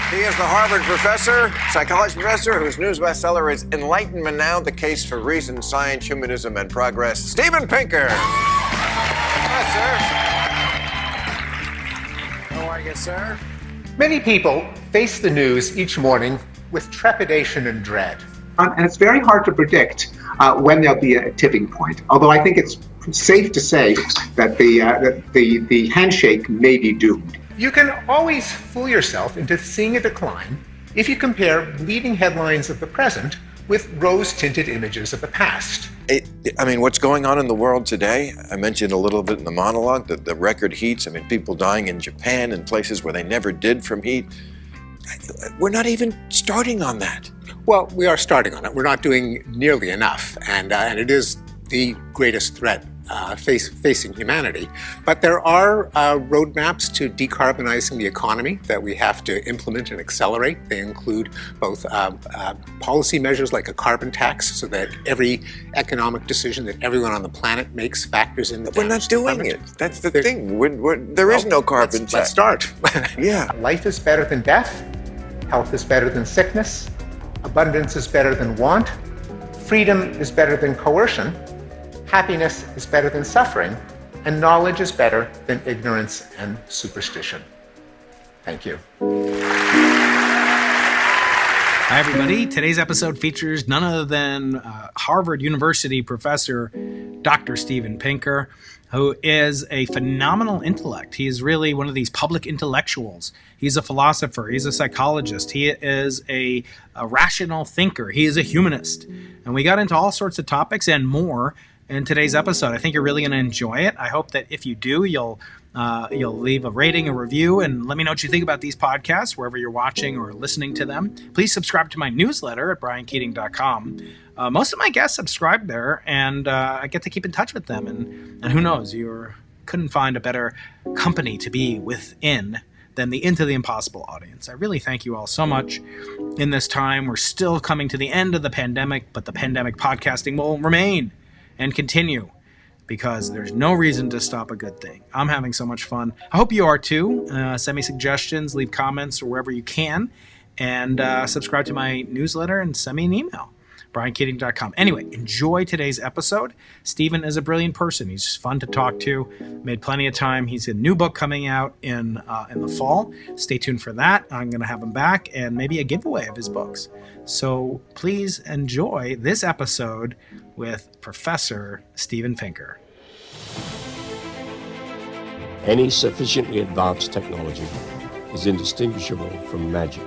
He is the Harvard professor, psychology professor, whose news bestseller is Enlightenment Now, The Case for Reason, Science, Humanism, and Progress. Steven Pinker. Hi, sir. How are you, sir? Many people face the news each morning with trepidation and dread. And it's very hard to predict when there'll be a tipping point, although I think it's safe to say that the handshake may be doomed. You can always fool yourself into seeing a decline if you compare bleeding headlines of the present with rose-tinted images of the past. What's going on in the world today, I mentioned a little bit in the monologue, the record heats. People dying in Japan and places where they never did from heat. We're not even starting on that. Well, we are starting on it. We're not doing nearly enough, and it is the greatest threat facing humanity. But there are roadmaps to decarbonizing the economy that we have to implement and accelerate. They include both policy measures like a carbon tax, so that every economic decision that everyone on the planet makes factors in. But we're not doing it. That's the thing. There is no carbon tax. Let's start. Yeah. Life is better than death. Health is better than sickness. Abundance is better than want. Freedom is better than coercion. Happiness is better than suffering, and knowledge is better than ignorance and superstition. Thank you. Hi, everybody. Today's episode features none other than Harvard University professor Dr. Steven Pinker, who is a phenomenal intellect. He is really one of these public intellectuals. He's a philosopher. He's a psychologist. He is a rational thinker. He is a humanist. And we got into all sorts of topics and more in today's episode. I think you're really going to enjoy it. I hope that if you do, you'll leave a rating, a review, and let me know what you think about these podcasts, wherever you're watching or listening to them. Please subscribe to my newsletter at briankeating.com. Most of my guests subscribe there, and I get to keep in touch with them. And who knows, you couldn't find a better company to be within than the Into the Impossible audience. I really thank you all so much in this time. We're still coming to the end of the pandemic, but the pandemic podcasting will remain and continue, because there's no reason to stop a good thing. I'm having so much fun. I hope you are too. Send me suggestions, leave comments or wherever you can, and subscribe to my newsletter and send me an email, briankeating.com. Anyway, enjoy today's episode. Steven is a brilliant person. He's just fun to talk to. Made plenty of time. He's a new book coming out in the fall. Stay tuned for that. I'm going to have him back and maybe a giveaway of his books. So please enjoy this episode with Professor Steven Pinker. Any sufficiently advanced technology is indistinguishable from magic.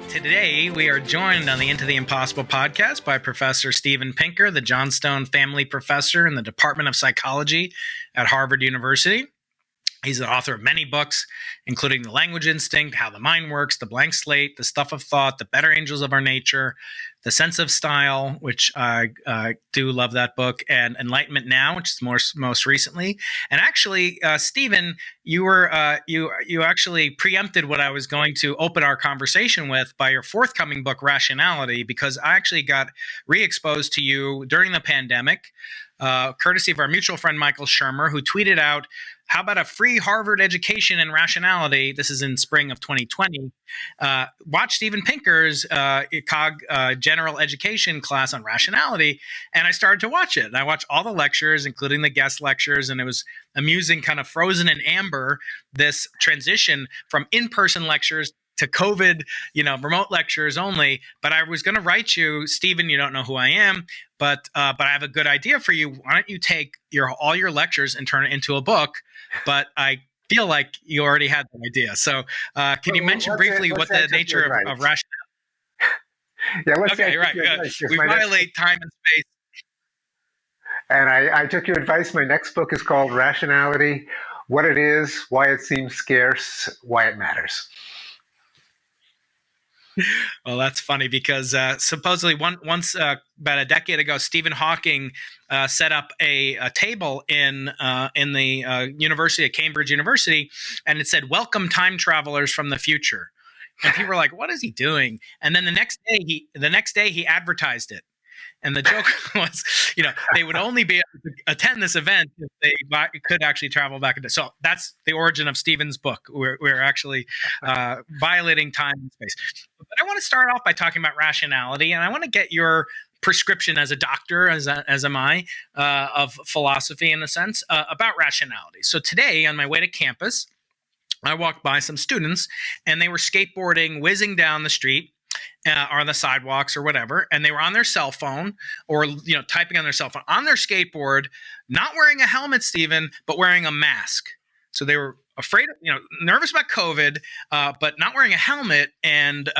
Today, we are joined on the Into the Impossible podcast by Professor Steven Pinker, the Johnstone Family Professor in the Department of Psychology at Harvard University. He's the author of many books, including The Language Instinct, How the Mind Works, The Blank Slate, The Stuff of Thought, The Better Angels of Our Nature, The Sense of Style, which I do love that book, and Enlightenment Now, which is most recently. And actually, Steven, you actually preempted what I was going to open our conversation with by your forthcoming book, Rationality, because I actually got re-exposed to you during the pandemic, courtesy of our mutual friend Michael Shermer, who tweeted out, "How about a free Harvard education in rationality?" This is in spring of 2020. Watch Steven Pinker's general education class on rationality. And I started to watch it. And I watched all the lectures, including the guest lectures. And it was amusing, kind of frozen in amber, this transition from in-person lectures to COVID, remote lectures only. But I was going to write you, Steven, you don't know who I am, but I have a good idea for you. Why don't you take all your lectures and turn it into a book? But I feel like you already had the idea. So can you mention briefly what the nature of rationality? Yeah, okay, right. We violate time and space. And I took your advice. My next book is called Rationality: What It Is, Why It Seems Scarce, Why It Matters. Well, that's funny because supposedly once about a decade ago, Stephen Hawking set up a table in the university at Cambridge University, and it said, "Welcome, time travelers from the future." And people were like, "What is he doing?" And then the next day he advertised it. And the joke was, they would only be able to attend this event if they could actually travel back into. So that's the origin of Stephen's book. We're actually violating time and space. But I want to start off by talking about rationality, and I want to get your prescription as a doctor, as am I, of philosophy in a sense, about rationality. So today, on my way to campus, I walked by some students, and they were skateboarding, whizzing down the street, or on the sidewalks or whatever, and they were on their cell phone or typing on their cell phone on their skateboard, not wearing a helmet, Stephen, but wearing a mask. So they were afraid, nervous about COVID, but not wearing a helmet and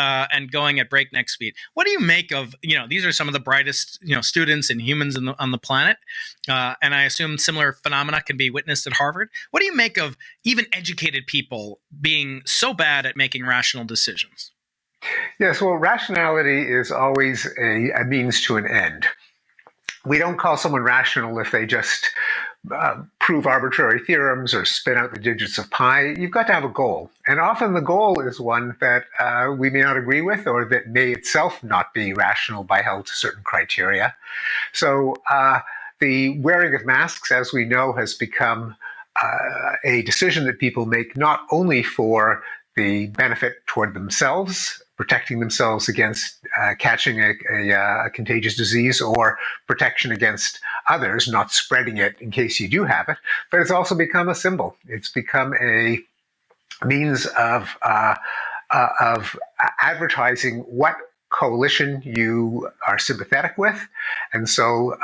going at breakneck speed. What do you make of, these are some of the brightest, students and humans on the planet, and I assume similar phenomena can be witnessed at Harvard. What do you make of even educated people being so bad at making rational decisions? Yes, well, rationality is always a means to an end. We don't call someone rational if they just prove arbitrary theorems or spin out the digits of pi. You've got to have a goal. And often the goal is one that we may not agree with, or that may itself not be rational by held to certain criteria. So the wearing of masks, as we know, has become a decision that people make not only for the benefit toward themselves, protecting themselves against catching a contagious disease, or protection against others, not spreading it in case you do have it, but it's also become a symbol. It's become a means of advertising what coalition you are sympathetic with. And so,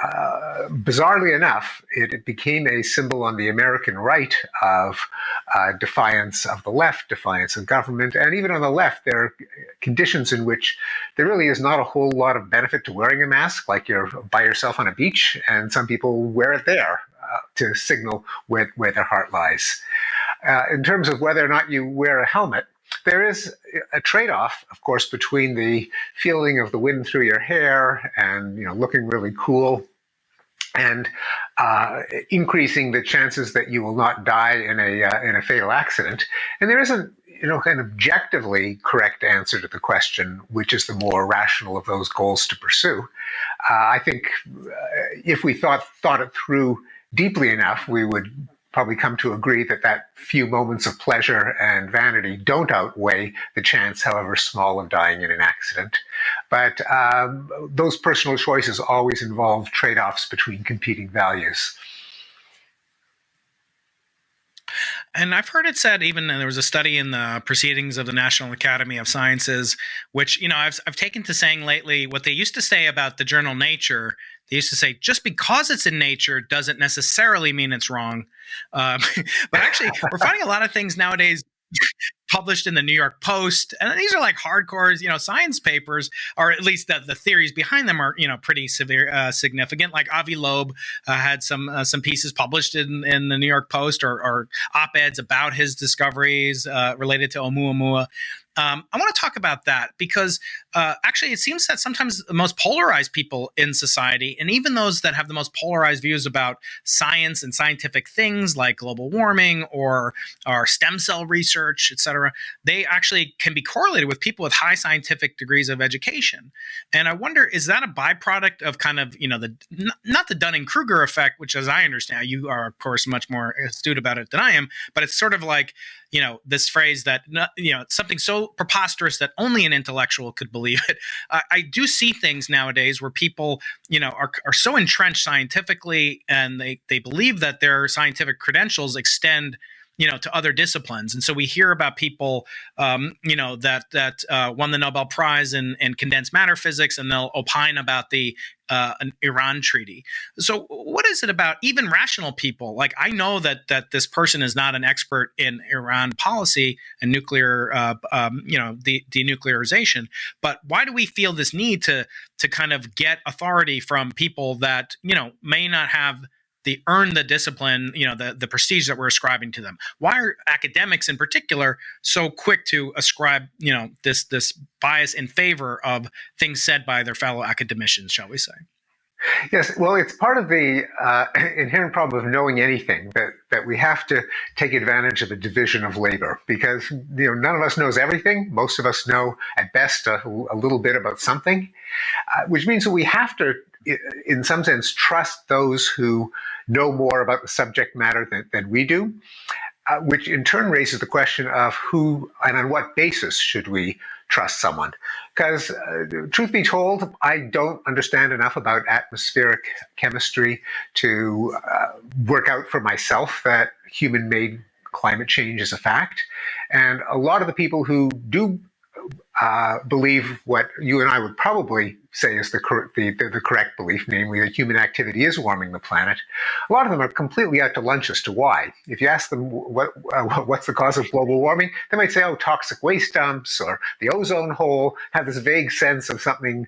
bizarrely enough, it became a symbol on the American right of defiance of the left, defiance of government. And even on the left, there are conditions in which there really is not a whole lot of benefit to wearing a mask, like you're by yourself on a beach, and some people wear it there to signal where their heart lies. In terms of whether or not you wear a helmet, there is a trade-off, of course, between the feeling of the wind through your hair and looking really cool, and increasing the chances that you will not die in a fatal accident. And there isn't an objectively correct answer to the question, which is the more rational of those goals to pursue. I think if we thought it through deeply enough, we would probably come to agree that few moments of pleasure and vanity don't outweigh the chance, however small, of dying in an accident. But those personal choices always involve trade-offs between competing values. And I've heard it said, even there was a study in the Proceedings of the National Academy of Sciences, which I've taken to saying lately what they used to say about the journal Nature. They used to say, just because it's in Nature doesn't necessarily mean it's wrong. But actually, we're finding a lot of things nowadays published in the New York Post, and these are like hardcore, science papers, or at least the theories behind them are, pretty significant. Like Avi Loeb had some pieces published in the New York Post, or op-eds about his discoveries related to Oumuamua. I want to talk about that because actually it seems that sometimes the most polarized people in society, and even those that have the most polarized views about science and scientific things like global warming or stem cell research, et cetera, they actually can be correlated with people with high scientific degrees of education. And I wonder, is that a byproduct of kind of, not the Dunning-Kruger effect, which as I understand, you are of course much more astute about it than I am, but it's sort of like, this phrase that, something so preposterous that only an intellectual could believe it. I do see things nowadays where people, are so entrenched scientifically, and they believe that their scientific credentials extend, to other disciplines. And so we hear about people, that won the Nobel Prize in condensed matter physics, and they'll opine about the an Iran treaty. So what is it about even rational people? Like, I know that this person is not an expert in Iran policy and nuclear, denuclearization, but why do we feel this need to kind of get authority from people that, may not have earn the discipline, the prestige that we're ascribing to them? Why are academics in particular so quick to ascribe, this bias in favor of things said by their fellow academicians, shall we say? Yes, well, it's part of the inherent problem of knowing anything, that we have to take advantage of the division of labor, because none of us knows everything. Most of us know at best a little bit about something, which means that we have to in some sense, trust those who know more about the subject matter than we do, which in turn raises the question of who and on what basis should we trust someone. Because truth be told, I don't understand enough about atmospheric chemistry to work out for myself that human-made climate change is a fact. And a lot of the people who do believe what you and I would probably say is the correct belief, namely that human activity is warming the planet. A lot of them are completely out to lunch as to why. If you ask them what's the cause of global warming, they might say, oh, toxic waste dumps or the ozone hole, have this vague sense of something,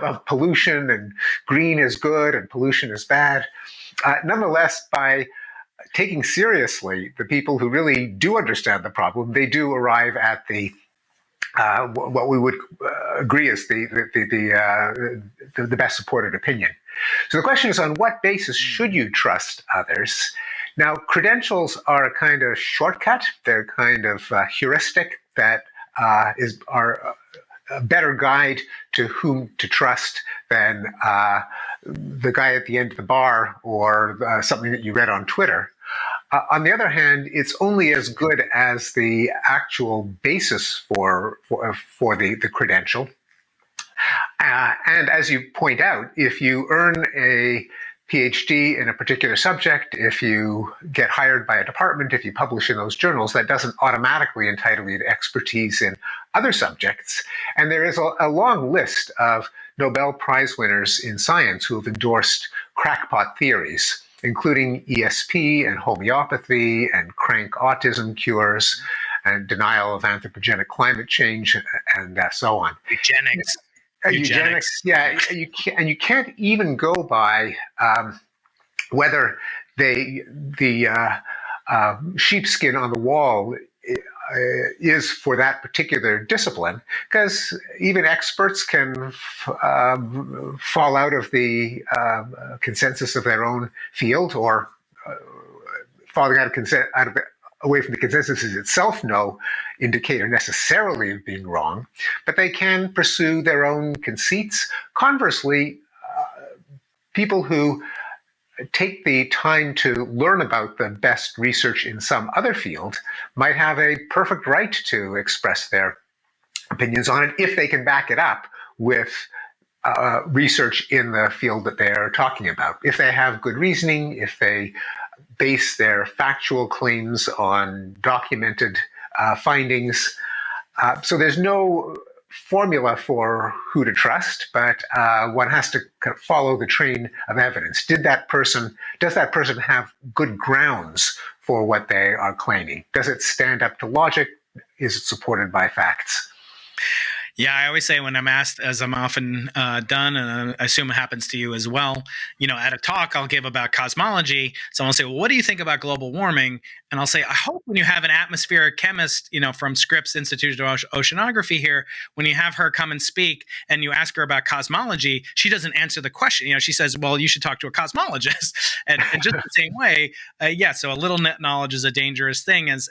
of pollution, and green is good and pollution is bad. Nonetheless, by taking seriously the people who really do understand the problem, they do arrive at what we would agree is the best supported opinion. So the question is, on what basis should you trust others? Now, credentials are a kind of shortcut. They're kind of heuristic that are a better guide to whom to trust than the guy at the end of the bar or something that you read on Twitter. On the other hand, it's only as good as the actual basis for the credential. And as you point out, if you earn a PhD in a particular subject, if you get hired by a department, if you publish in those journals, that doesn't automatically entitle you to expertise in other subjects. And there is a long list of Nobel Prize winners in science who have endorsed crackpot theories, including ESP and homeopathy and crank autism cures and denial of anthropogenic climate change and so on. Eugenics. Yeah. You can't even go by whether the sheepskin on the wall is for that particular discipline, because even experts can fall out of the consensus of their own field, or falling out of away from the consensus is itself no indicator necessarily of being wrong, but they can pursue their own conceits. Conversely, people who take the time to learn about the best research in some other field might have a perfect right to express their opinions on it if they can back it up with research in the field that they're talking about. If they have good reasoning, if they base their factual claims on documented findings. So there's no formula for who to trust, but one has to kind of follow the train of evidence. Does that person have good grounds for what they are claiming? Does it stand up to logic? Is it supported by facts? Yeah, I always say when I'm asked, as I'm often done, and I assume it happens to you as well, at a talk I'll give about cosmology, someone will say, well, what do you think about global warming? And I'll say, I hope when you have an atmospheric chemist, from Scripps Institute of Oceanography here, when you have her come and speak and you ask her about cosmology, she doesn't answer the question. She says, well, you should talk to a cosmologist. and just the same way, so a little net knowledge is a dangerous thing. As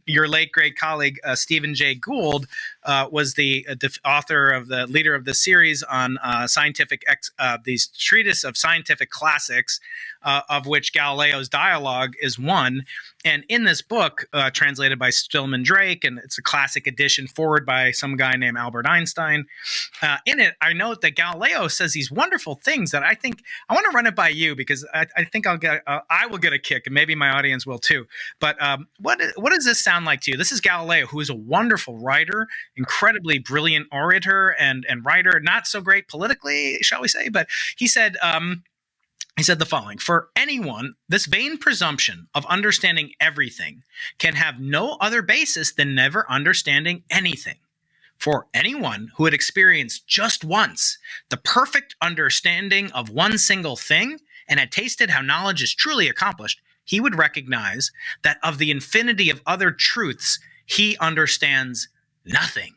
your late great colleague, Stephen Jay Gould, was the author of the leader of the series on these treatise of scientific classics, of which Galileo's Dialogue is one. And in this book, translated by Stillman Drake, and it's a classic edition, forward by some guy named Albert Einstein. In it, I note that Galileo says these wonderful things that I think I want to run it by you, because I think I will get a kick, and maybe my audience will too. But what does this sound like to you? This is Galileo, who is a wonderful writer, incredibly brilliant orator and writer, not so great politically, shall we say, but he said the following: for anyone, this vain presumption of understanding everything can have no other basis than never understanding anything. For anyone who had experienced just once the perfect understanding of one single thing and had tasted how knowledge is truly accomplished, he would recognize that of the infinity of other truths, he understands nothing.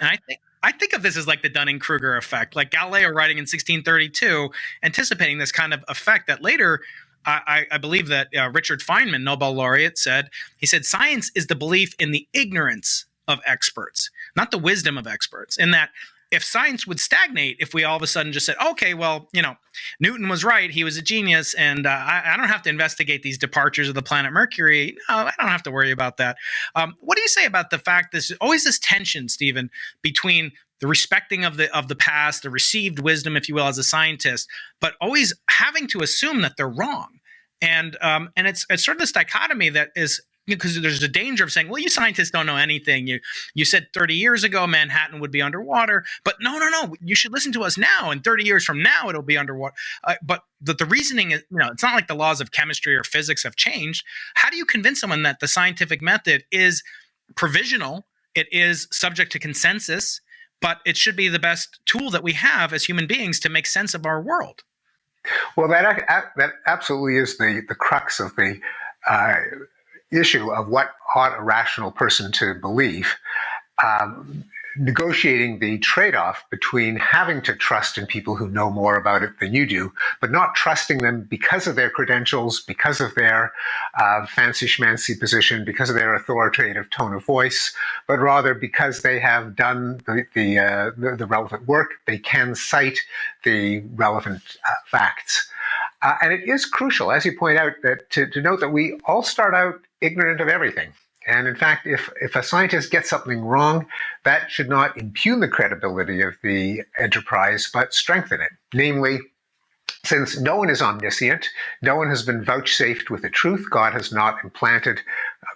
And I think of this as like the Dunning-Kruger effect, like Galileo writing in 1632, anticipating this kind of effect that later, I believe that Richard Feynman, Nobel laureate, said, science is the belief in the ignorance of experts, not the wisdom of experts, in that if science would stagnate if we all of a sudden just said, okay, well, Newton was right. He was a genius. And I don't have to investigate these departures of the planet Mercury. No, I don't have to worry about that. What do you say about the fact there's always this tension, Stephen, between the respecting of the past, the received wisdom, if you will, as a scientist, but always having to assume that they're wrong. And it's sort of this dichotomy that is, because there's a danger of saying, well, you scientists don't know anything. You said 30 years ago Manhattan would be underwater, but no, you should listen to us now. And 30 years from now, it'll be underwater. But the reasoning is, it's not like the laws of chemistry or physics have changed. How do you convince someone that the scientific method is provisional? It is subject to consensus, but it should be the best tool that we have as human beings to make sense of our world? Well, that absolutely is the crux of the issue of what ought a rational person to believe. Negotiating the trade-off between having to trust in people who know more about it than you do, but not trusting them because of their credentials, because of their fancy schmancy position, because of their authoritative tone of voice, but rather because they have done the relevant work, they can cite the relevant facts. And it is crucial, as you point out, that to note that we all start out ignorant of everything. And in fact, if a scientist gets something wrong, that should not impugn the credibility of the enterprise, but strengthen it. Namely, since no one is omniscient, no one has been vouchsafed with the truth, God has not implanted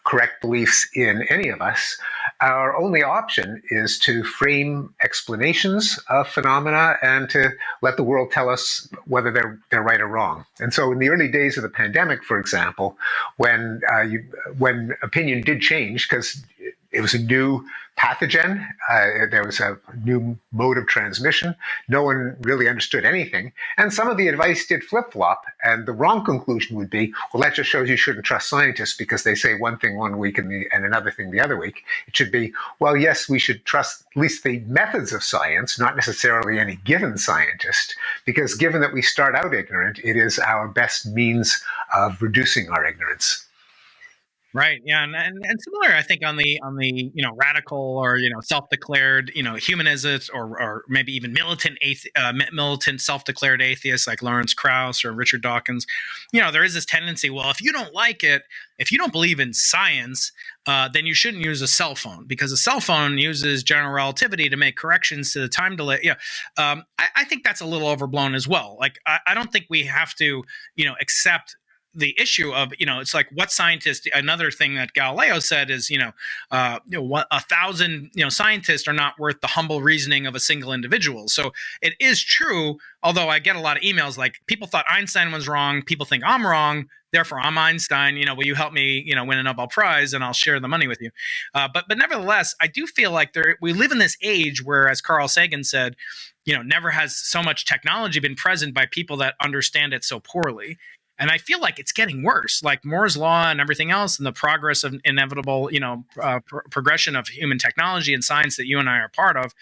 correct beliefs in any of us, our only option is to frame explanations of phenomena and to let the world tell us whether they're right or wrong. And so in the early days of the pandemic, for example, when opinion did change, because it was a new pathogen, there was a new mode of transmission, no one really understood anything, and some of the advice did flip-flop, and the wrong conclusion would be, well, that just shows you shouldn't trust scientists because they say one thing one week and another thing the other week. It should be, well, yes, we should trust at least the methods of science, not necessarily any given scientist, because given that we start out ignorant, it is our best means of reducing our ignorance. Right. Yeah, and similar, I think, on the radical or self-declared humanists or maybe even militant self-declared atheists like Lawrence Krauss or Richard Dawkins. There is this tendency. Well, if you don't like it, if you don't believe in science, then you shouldn't use a cell phone because a cell phone uses general relativity to make corrections to the time delay. I think that's a little overblown as well. Like I don't think we have to accept the issue of, it's like what scientists, another thing that Galileo said is, 1,000, scientists are not worth the humble reasoning of a single individual. So it is true, although I get a lot of emails like people thought Einstein was wrong. People think I'm wrong. Therefore, I'm Einstein. Will you help me, win a Nobel Prize and I'll share the money with you. But nevertheless, I do feel like we live in this age where, as Carl Sagan said, never has so much technology been present by people that understand it so poorly. And I feel like it's getting worse, like Moore's law and everything else, and the progress of inevitable, progression of human technology and science that you and I are part of,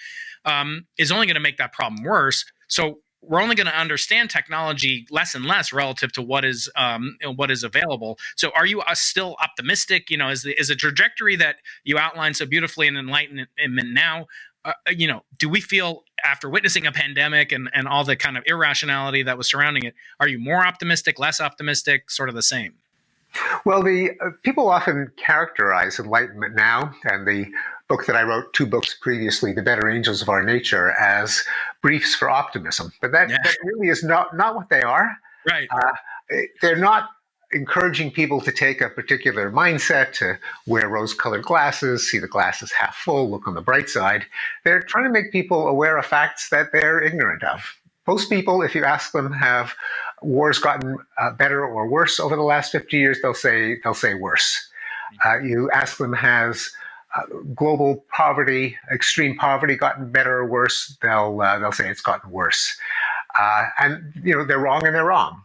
is only going to make that problem worse. So we're only going to understand technology less and less relative to what is available. So are you still optimistic? Is the trajectory that you outlined so beautifully in Enlightenment now? Do we feel, after witnessing a pandemic and all the kind of irrationality that was surrounding it, are you more optimistic, less optimistic, sort of the same? Well, the people often characterize Enlightenment now and the book that I wrote, 2 books previously, The Better Angels of Our Nature, as briefs for optimism. But that really is not what they are. Right. They're not encouraging people to take a particular mindset, to wear rose-colored glasses, see the glass as half full, look on the bright side. They're trying to make people aware of facts that they're ignorant of. Most people, if you ask them, have wars gotten better or worse over the last 50 years? They'll say worse. You ask them, has global poverty, extreme poverty, gotten better or worse? They'll say it's gotten worse. And they're wrong and they're wrong.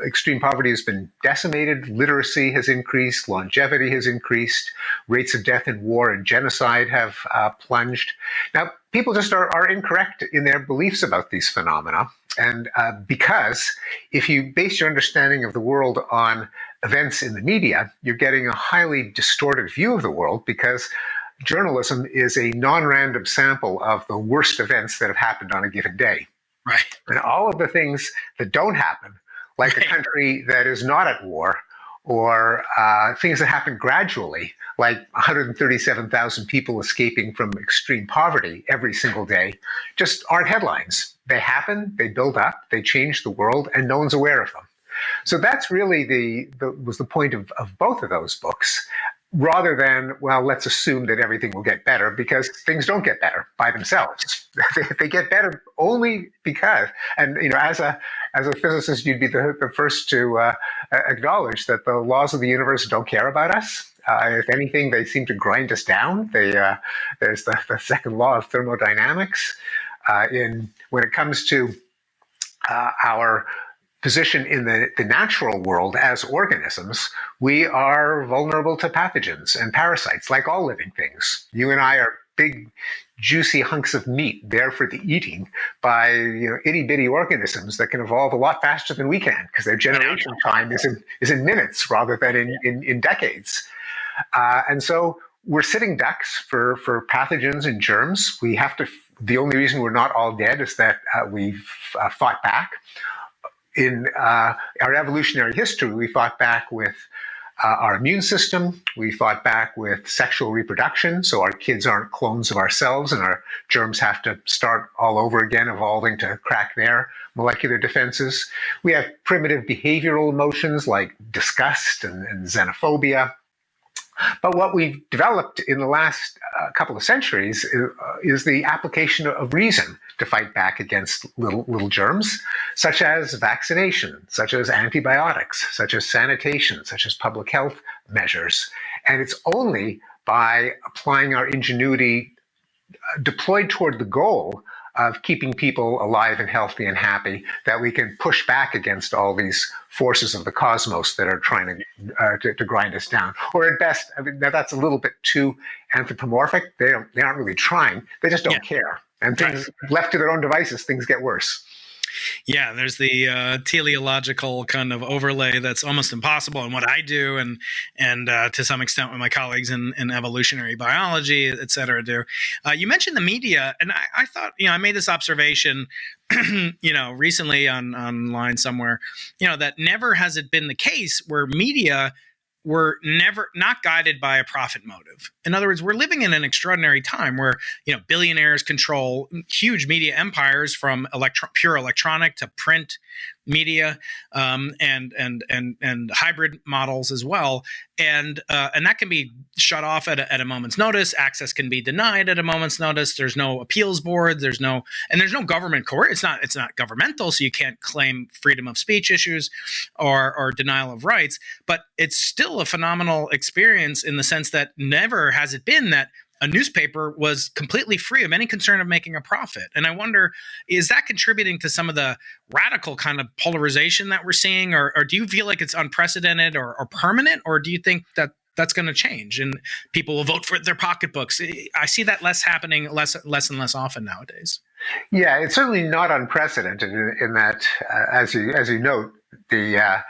Extreme poverty has been decimated, literacy has increased, longevity has increased, rates of death in war and genocide have plunged. Now, people just are incorrect in their beliefs about these phenomena. And because if you base your understanding of the world on events in the media, you're getting a highly distorted view of the world because journalism is a non-random sample of the worst events that have happened on a given day. Right. And all of the things that don't happen, like a country that is not at war, or things that happen gradually, like 137,000 people escaping from extreme poverty every single day, just aren't headlines. They happen, they build up, they change the world, and no one's aware of them. So that's really was the point of both of those books, rather than, well, let's assume that everything will get better, because things don't get better by themselves. They get better only because, and as a physicist, you'd be the first to acknowledge that the laws of the universe don't care about us. If anything, they seem to grind us down. There's the second law of thermodynamics. When it comes to our position in the natural world as organisms, we are vulnerable to pathogens and parasites, like all living things. You and I are big, juicy hunks of meat there for the eating by itty-bitty organisms that can evolve a lot faster than we can, because their generation time is in minutes rather than in decades. And so we're sitting ducks for pathogens and germs. The only reason we're not all dead is that we've fought back. In our evolutionary history, we fought back with our immune system. We fought back with sexual reproduction, so our kids aren't clones of ourselves, and our germs have to start all over again, evolving to crack their molecular defenses. We have primitive behavioral emotions like disgust and xenophobia. But what we've developed in the last couple of centuries is the application of reason to fight back against little germs, such as vaccination, such as antibiotics, such as sanitation, such as public health measures. And it's only by applying our ingenuity deployed toward the goal of keeping people alive and healthy and happy that we can push back against all these forces of the cosmos that are trying to grind us down. Or at best, that's a little bit too anthropomorphic. They aren't really trying. They just don't care. And things left to their own devices, things get worse. Yeah, there's the teleological kind of overlay that's almost impossible in what I do, and to some extent what my colleagues in evolutionary biology, et cetera, do. You mentioned the media, and I thought, I made this observation, recently online somewhere, that never has it been the case where media were never not guided by a profit motive. In other words, we're living in an extraordinary time where billionaires control huge media empires, from pure electronic to print media, and hybrid models as well, and that can be shut off at a moment's notice. Access can be denied at a moment's notice. There's no appeals board. There's no government court. It's not governmental, so you can't claim freedom of speech issues or denial of rights. But it's still a phenomenal experience in the sense that never has it been that a newspaper was completely free of any concern of making a profit. And I wonder, is that contributing to some of the radical kind of polarization that we're seeing? Or do you feel like it's unprecedented or permanent? Or do you think that that's going to change and people will vote for their pocketbooks? I see that happening less and less often nowadays. Yeah, it's certainly not unprecedented in that, as you note, the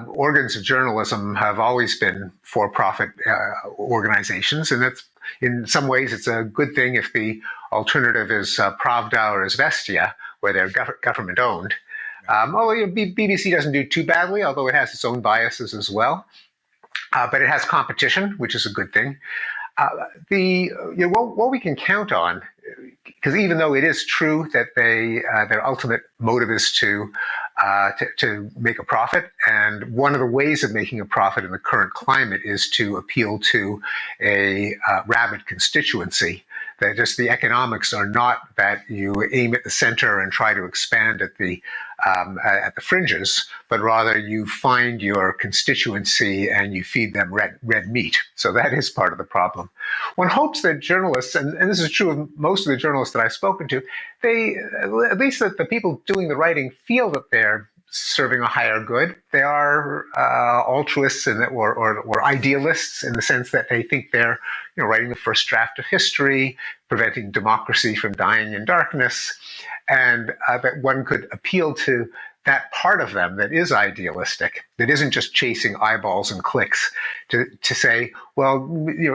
organs of journalism have always been for-profit organizations, and that's, in some ways, it's a good thing if the alternative is Pravda or Izvestia, where they're government-owned. Although BBC doesn't do too badly, although it has its own biases as well. But it has competition, which is a good thing. What we can count on, because even though it is true that their ultimate motive is to make a profit, and one of the ways of making a profit in the current climate is to appeal to a rabid constituency. That just the economics are not that you aim at the center and try to expand at the fringes, but rather you find your constituency and you feed them red meat. So that is part of the problem. One hopes that journalists, and this is true of most of the journalists that I've spoken to, they, at least that the people doing the writing, feel that they're serving a higher good. They are altruists or idealists in the sense that they think they're writing the first draft of history, preventing democracy from dying in darkness, and that one could appeal to that part of them that is idealistic, that isn't just chasing eyeballs and clicks, to say, well,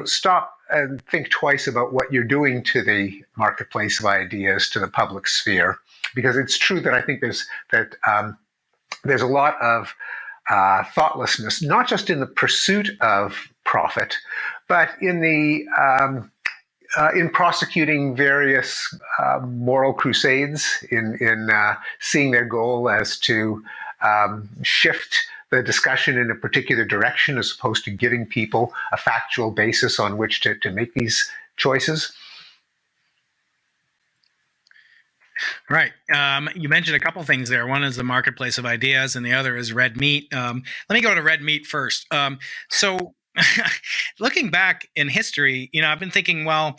stop and think twice about what you're doing to the marketplace of ideas, to the public sphere, because it's true that I think there's a lot of thoughtlessness, not just in the pursuit of profit, but in the in prosecuting various moral crusades, in seeing their goal as to shift the discussion in a particular direction, as opposed to giving people a factual basis on which to make these choices. Right. You mentioned a couple things there. One is the marketplace of ideas, and the other is red meat. Let me go to red meat first. So looking back in history, I've been thinking, well,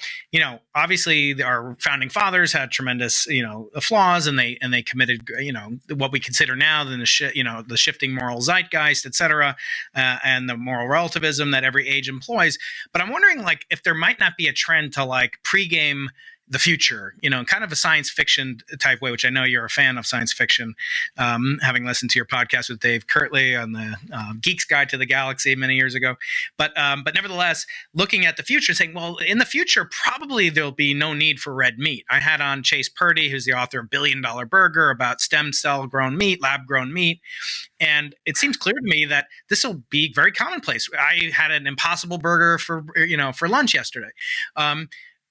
obviously our founding fathers had tremendous, flaws, and they committed, what we consider now the shifting moral zeitgeist, et cetera, and the moral relativism that every age employs. But I'm wondering, if there might not be a trend to pregame the future, kind of a science fiction type way, which I know you're a fan of science fiction, having listened to your podcast with Dave Kirtley on the Geek's Guide to the Galaxy many years ago. But nevertheless, looking at the future, saying, well, in the future, probably there'll be no need for red meat. I had on Chase Purdy, who's the author of Billion Dollar Burger, about stem cell grown meat, lab grown meat. And it seems clear to me that this will be very commonplace. I had an Impossible Burger for lunch yesterday.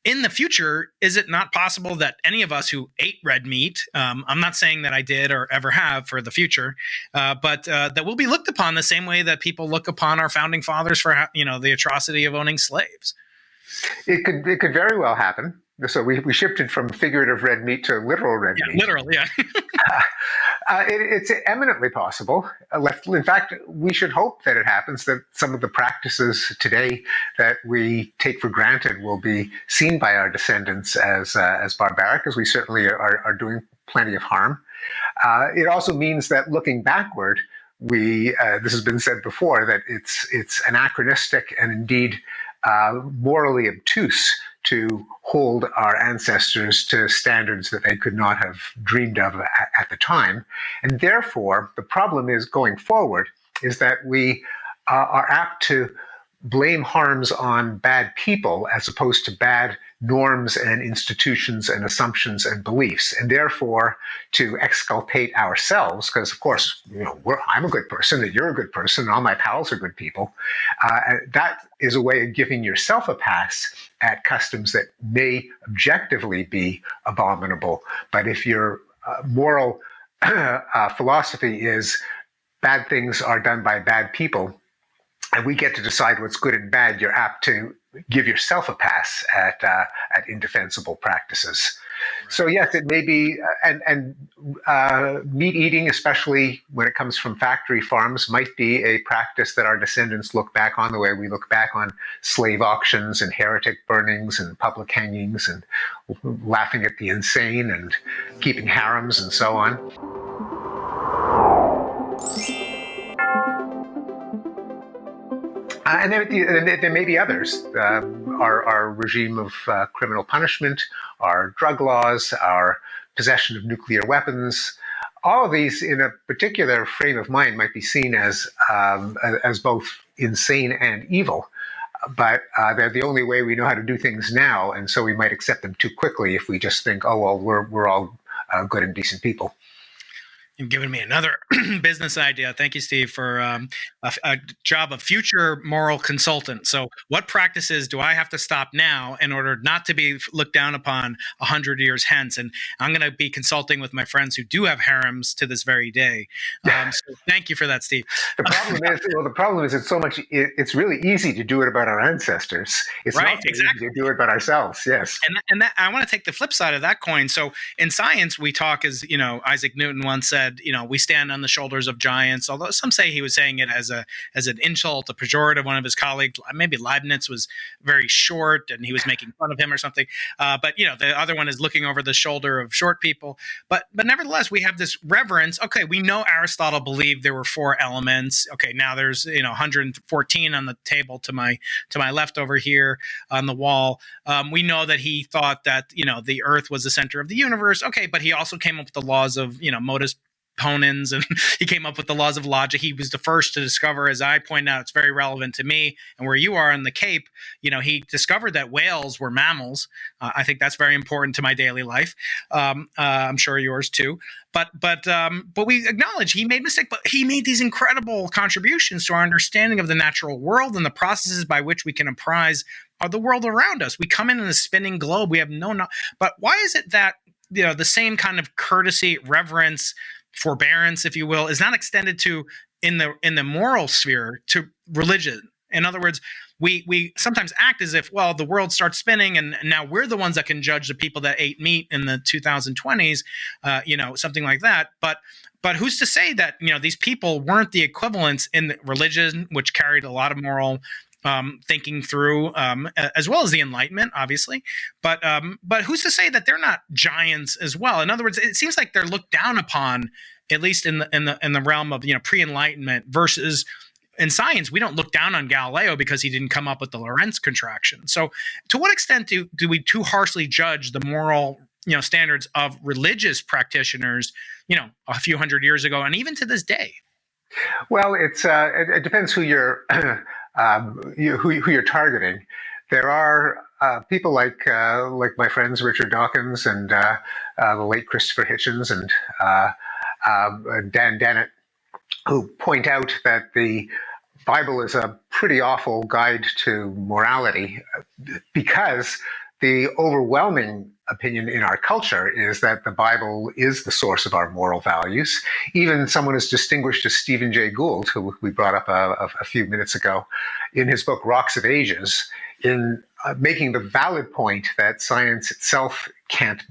In the future, is it not possible that any of us who ate red meat, I'm not saying that I did or ever have for the future, but that we'll be looked upon the same way that people look upon our founding fathers for, the atrocity of owning slaves? It could very well happen. So we shifted from figurative red meat to literal red meat. Literal, yeah. It's eminently possible. In fact, we should hope that it happens, that some of the practices today that we take for granted will be seen by our descendants as barbaric, as we certainly are doing plenty of harm. It also means that looking backward, this has been said before, that it's anachronistic and indeed morally obtuse to hold our ancestors to standards that they could not have dreamed of at the time. And therefore, the problem is going forward is that we are apt to blame harms on bad people as opposed to bad norms and institutions and assumptions and beliefs, and therefore to exculpate ourselves, because of course, I'm a good person, and you're a good person, and all my pals are good people. That is a way of giving yourself a pass at customs that may objectively be abominable. But if your moral philosophy is bad things are done by bad people, and we get to decide what's good and bad, you're apt to give yourself a pass at indefensible practices. Right. So yes, it may be, and meat eating, especially when it comes from factory farms, might be a practice that our descendants look back on the way we look back on slave auctions and heretic burnings and public hangings and laughing at the insane and keeping harems and so on. And there may be others. Our regime of criminal punishment, our drug laws, our possession of nuclear weapons, all of these in a particular frame of mind might be seen as both insane and evil. But they're the only way we know how to do things now, and so we might accept them too quickly if we just think, oh, well, we're all good and decent people. You've given me another business idea. Thank you, Steve, for a job of future moral consultant. So what practices do I have to stop now in order not to be looked down upon 100 years hence? And I'm going to be consulting with my friends who do have harems to this very day. So thank you for that, Steve. The problem is it's really easy to do it about our ancestors. It's right, not so exactly. easy to do it about ourselves, yes. And that, I want to take the flip side of that coin. So in science, we talk, as Isaac Newton once said, we stand on the shoulders of giants, although some say he was saying it as an insult, a pejorative. One of his colleagues, maybe Leibniz, was very short and he was making fun of him or something. But the other one is looking over the shoulder of short people. But nevertheless, we have this reverence. Okay, we know Aristotle believed there were 4 elements. Okay, now there's 114 on the table to my left over here on the wall. We know that he thought that the Earth was the center of the universe. Okay, but he also came up with the laws of modus exponents, and he came up with the laws of logic. He was the first to discover, as I point out, it's very relevant to me and where you are in the Cape. He discovered that whales were mammals. I think that's very important to my daily life. I'm sure yours too. But we acknowledge he made mistakes, but he made these incredible contributions to our understanding of the natural world and the processes by which we can apprise the world around us. We come in a spinning globe. We have but why is it that the same kind of courtesy, reverence, forbearance, if you will, is not extended to in the moral sphere to religion? In other words, we sometimes act as if, well, the world starts spinning and now we're the ones that can judge the people that ate meat in the 2020s, something like that. But who's to say that these people weren't the equivalents in the religion, which carried a lot of moral thinking through, as well as the Enlightenment, obviously. But who's to say that they're not giants as well? In other words, it seems like they're looked down upon, at least in the realm of pre-Enlightenment versus. In science, we don't look down on Galileo because he didn't come up with the Lorentz contraction. So to what extent do we too harshly judge the moral standards of religious practitioners a few hundred years ago and even to this day? Well, it depends who you're who you're targeting. There are people like my friends Richard Dawkins and the late Christopher Hitchens and Dan Dennett, who point out that the Bible is a pretty awful guide to morality because the overwhelming opinion in our culture is that the Bible is the source of our moral values. Even someone as distinguished as Stephen Jay Gould, who we brought up a few minutes ago, in his book Rocks of Ages, in making the valid point that science itself can't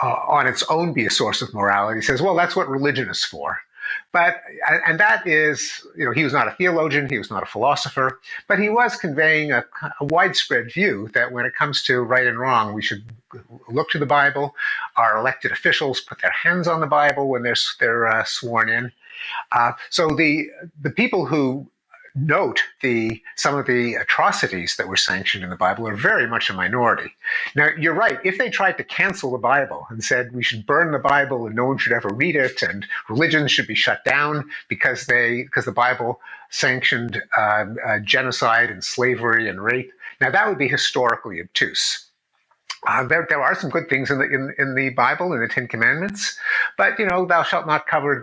on its own be a source of morality, says, well, that's what religion is for. And that is, he was not a theologian, he was not a philosopher, but he was conveying a widespread view that when it comes to right and wrong, we should look to the Bible. Our elected officials put their hands on the Bible when they're sworn in. So the people who note some of the atrocities that were sanctioned in the Bible are very much a minority. Now, you're right. If they tried to cancel the Bible and said we should burn the Bible and no one should ever read it and religions should be shut down because the Bible sanctioned genocide and slavery and rape, now that would be historically obtuse. There are some good things in the Bible, in the Ten Commandments, but thou shalt not covet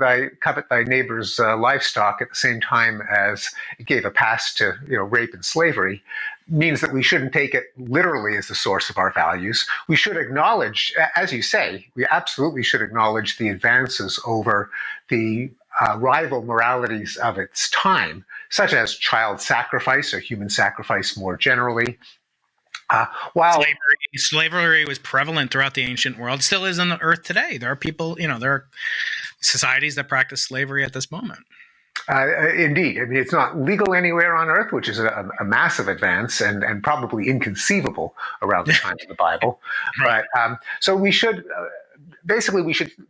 thy neighbor's livestock at the same time as it gave a pass to rape and slavery, means that we shouldn't take it literally as the source of our values. We should acknowledge, as you say, we absolutely should acknowledge the advances over the rival moralities of its time, such as child sacrifice or human sacrifice more generally. While slavery was prevalent throughout the ancient world, still is on the earth today. There are people, there are societies that practice slavery at this moment. Indeed. I mean, it's not legal anywhere on earth, which is a massive advance and probably inconceivable around the time of the Bible. Right. But so we should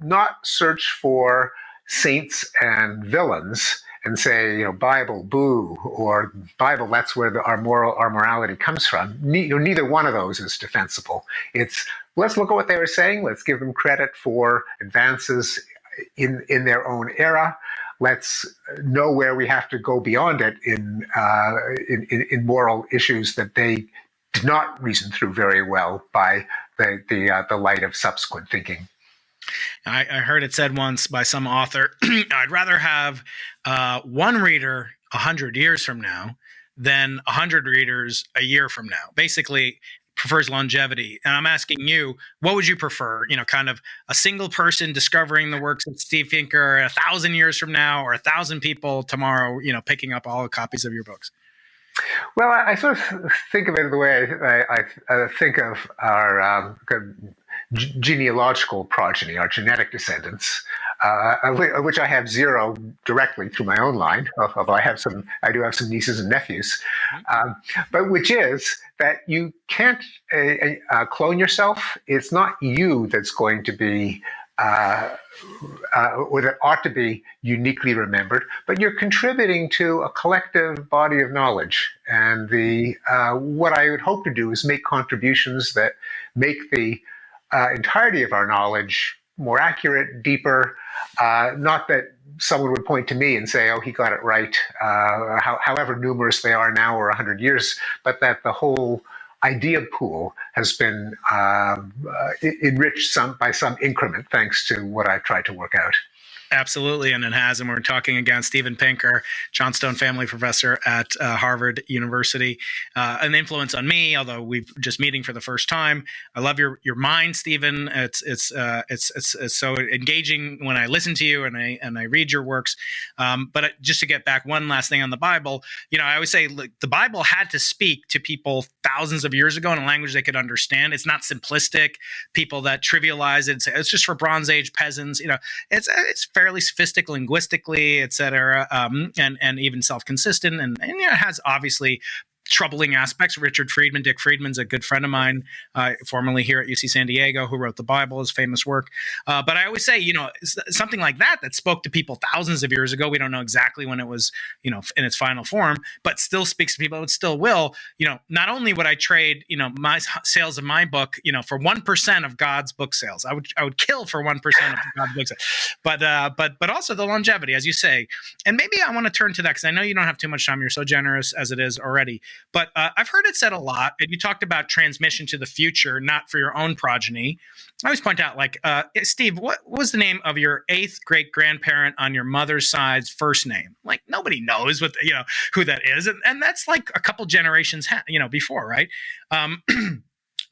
not search for saints and villains and say, Bible, boo, or Bible, that's where our morality comes from. Neither one of those is defensible. It's, let's look at what they were saying. Let's give them credit for advances in their own era. Let's know where we have to go beyond it in moral issues that they did not reason through very well by the light of subsequent thinking. I heard it said once by some author, I'd rather have one reader 100 years from now than 100 readers a year from now. Basically, prefers longevity. And I'm asking you, what would you prefer? Kind of a single person discovering the works of Steve Pinker 1,000 years from now, or 1,000 people tomorrow, picking up all the copies of your books? Well, I sort of think of it the way I think of our genealogical progeny, our genetic descendants, which I have zero directly through my own line, although I do have some nieces and nephews, but which is that you can't clone yourself. It's not you that's going to be or that ought to be uniquely remembered, but you're contributing to a collective body of knowledge. And what I would hope to do is make contributions that make the entirety of our knowledge more accurate, deeper. Not that someone would point to me and say, "Oh, he got it right," however numerous they are now or 100 years, but that the whole idea pool has been enriched by some increment thanks to what I've tried to work out. Absolutely, and it has. And we're talking again, Steven Pinker, Johnstone Family Professor at Harvard University, an influence on me. Although we're just meeting for the first time, I love your mind, Steven. It's so engaging when I listen to you and I read your works. But just to get back, one last thing on the Bible. I always say, look, the Bible had to speak to people thousands of years ago in a language they could understand. It's not simplistic. People that trivialize it, say it's just for Bronze Age peasants. It's fairly sophisticated linguistically, et cetera, and even self-consistent, and it has obviously troubling aspects. Dick Friedman's a good friend of mine, formerly here at UC San Diego, who wrote the Bible, his famous work. But I always say, something like that spoke to people thousands of years ago. We don't know exactly when it was, in its final form, but still speaks to people. It still will. Not only would I trade, my sales of my book, for 1% of God's book sales. I would kill for 1% of God's book sales. But also the longevity, as you say. And maybe I want to turn to that because I know you don't have too much time. You're so generous as it is already. But I've heard it said a lot, and you talked about transmission to the future, not for your own progeny. I always point out, Steve, what was the name of your 8th great-grandparent on your mother's side's first name? Like, nobody knows who that is, and that's like a couple generations, before, right?